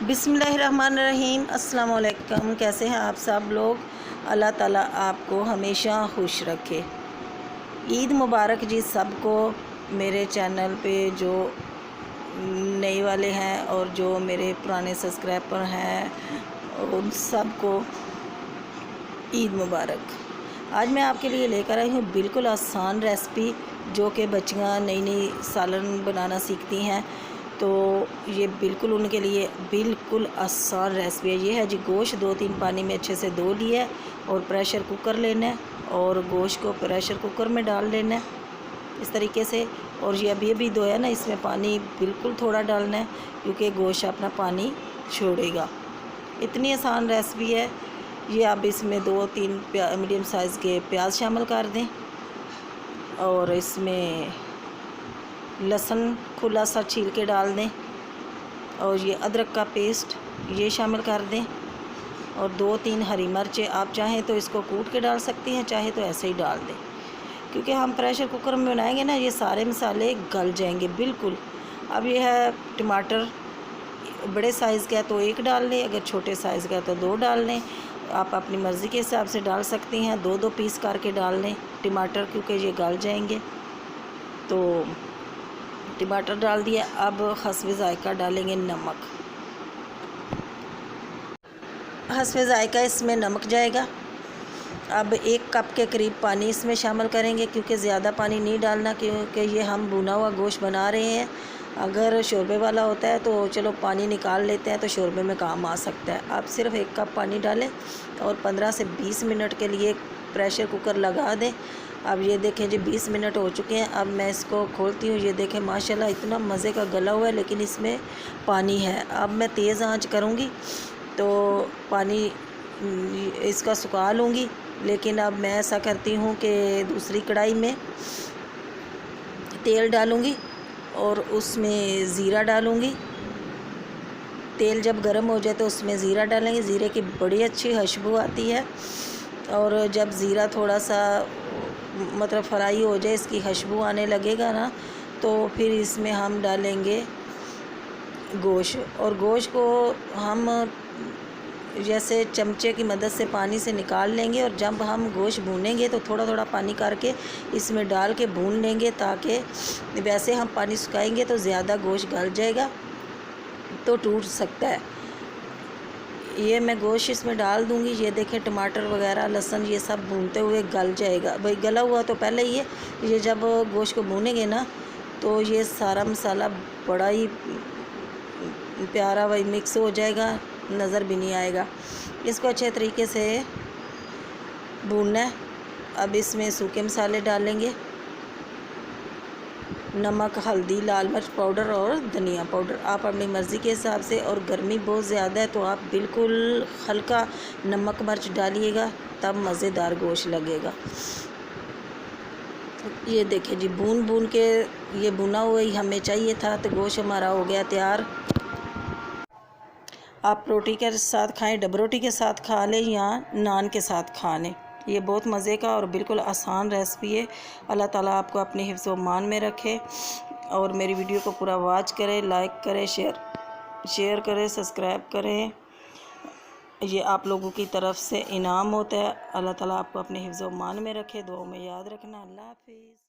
बिस्मिल्लाहिर्रहमानिर्रहीम। अस्सलाम वालेकुम। कैसे हैं आप सब लोग? अल्लाह ताला आपको हमेशा खुश रखे। ईद मुबारक जी सबको। मेरे चैनल पे जो नए वाले हैं और जो मेरे पुराने सब्सक्राइबर हैं उन सबको ईद मुबारक। आज मैं आपके लिए लेकर आई हूँ बिल्कुल आसान रेसिपी, जो कि बच्चियाँ नई नई सालन बनाना सीखती हैं, तो ये बिल्कुल उनके लिए बिल्कुल आसान रेसिपी है। ये है जी गोश्त 2-3 पानी में अच्छे से धो लिया है और प्रेशर कुकर लेना है और गोश्त को प्रेशर कुकर में डाल लेना है इस तरीके से। और ये अभी धोया ना, इसमें पानी बिल्कुल थोड़ा डालना है क्योंकि गोश्त अपना पानी छोड़ेगा। इतनी आसान रेसिपी है ये। आप इसमें 2-3 मीडियम साइज़ के प्याज शामिल कर दें और इसमें लहसुन खुला सा छील के डाल दें और ये अदरक का पेस्ट ये शामिल कर दें और 2-3 हरी मिर्चें। आप चाहें तो इसको कूट के डाल सकती हैं, चाहे तो ऐसे ही डाल दें, क्योंकि हम प्रेशर कुकर में बनाएंगे ना, ये सारे मसाले गल जाएंगे बिल्कुल। अब ये है टमाटर, बड़े साइज़ का है तो 1 डाल लें, अगर छोटे साइज़ का है तो 2 डाल लें। आप अपनी मर्ज़ी के हिसाब से डाल सकती हैं, 2-2 पीस करके डाल लें टमाटर, क्योंकि ये गल जाएंगे। तो टमाटर डाल दिया। अब हस्बे ज़ायक़ा डालेंगे नमक। हस्बे ज़ायक़ा इसमें नमक जाएगा। अब 1 कप के करीब पानी इसमें शामिल करेंगे, क्योंकि ज़्यादा पानी नहीं डालना, क्योंकि ये हम भुना हुआ गोश्त बना रहे हैं। अगर शोरबे वाला होता है तो चलो पानी निकाल लेते हैं, तो शोरबे में काम आ सकता है। आप सिर्फ 1 कप पानी डालें और 15 से 20 मिनट के लिए प्रेशर कुकर लगा दें। अब ये देखें जी 20 मिनट हो चुके हैं। अब मैं इसको खोलती हूँ। ये देखें माशाल्लाह इतना मज़े का गला हुआ है, लेकिन इसमें पानी है। अब मैं तेज़ आंच करूँगी तो पानी इसका सुखा लूँगी, लेकिन अब मैं ऐसा करती हूँ कि दूसरी कढ़ाई में तेल डालूँगी और उसमें ज़ीरा डालूँगी। तेल जब गर्म हो जाए तो उसमें ज़ीरा डालेंगे। ज़ीरे की बड़ी अच्छी खुशबू आती है, और जब ज़ीरा थोड़ा सा मतलब फ्राई हो जाए, इसकी खुशबू आने लगेगा ना, तो फिर इसमें हम डालेंगे गोश्त। और गोश्त को हम जैसे चमचे की मदद से पानी से निकाल लेंगे, और जब हम गोश्त भूनेंगे तो थोड़ा थोड़ा पानी करके इसमें डाल के भून लेंगे, ताकि वैसे हम पानी सुखाएंगे तो ज़्यादा गोश्त गल जाएगा तो टूट सकता है। ये मैं गोश्त इसमें डाल दूँगी। ये देखें टमाटर वगैरह लहसुन ये सब भूनते हुए गल जाएगा। भाई गला हुआ तो पहले ही है। ये जब गोश्त को भूनेंगे ना, तो ये सारा मसाला बड़ा ही प्यारा वही मिक्स हो जाएगा, नज़र भी नहीं आएगा। इसको अच्छे तरीके से भूनना है। अब इसमें सूखे मसाले डालेंगे, नमक, हल्दी, लाल मिर्च पाउडर और धनिया पाउडर। आप अपनी मर्ज़ी के हिसाब से, और गर्मी बहुत ज़्यादा है तो आप बिल्कुल हल्का नमक मिर्च डालिएगा, तब मज़ेदार गोश्त लगेगा। ये देखें जी भून भून के ये भुना हुआ ही हमें चाहिए था, तो गोश्त हमारा हो गया तैयार। आप रोटी के साथ खाएं, डब रोटी के साथ खा लें या नान के साथ खा लें। ये बहुत मज़े का और बिल्कुल आसान रेसिपी है। अल्लाह ताला आपको अपने हिफ्ज़ व मान में रखे, और मेरी वीडियो को पूरा वॉच करें, लाइक करें, शेयर करें, सब्सक्राइब करें। ये आप लोगों की तरफ से इनाम होता है। अल्लाह ताला आपको अपने हिफ्ज़ व मान में रखे। दुआ में याद रखना। अल्लाह हाफिज़।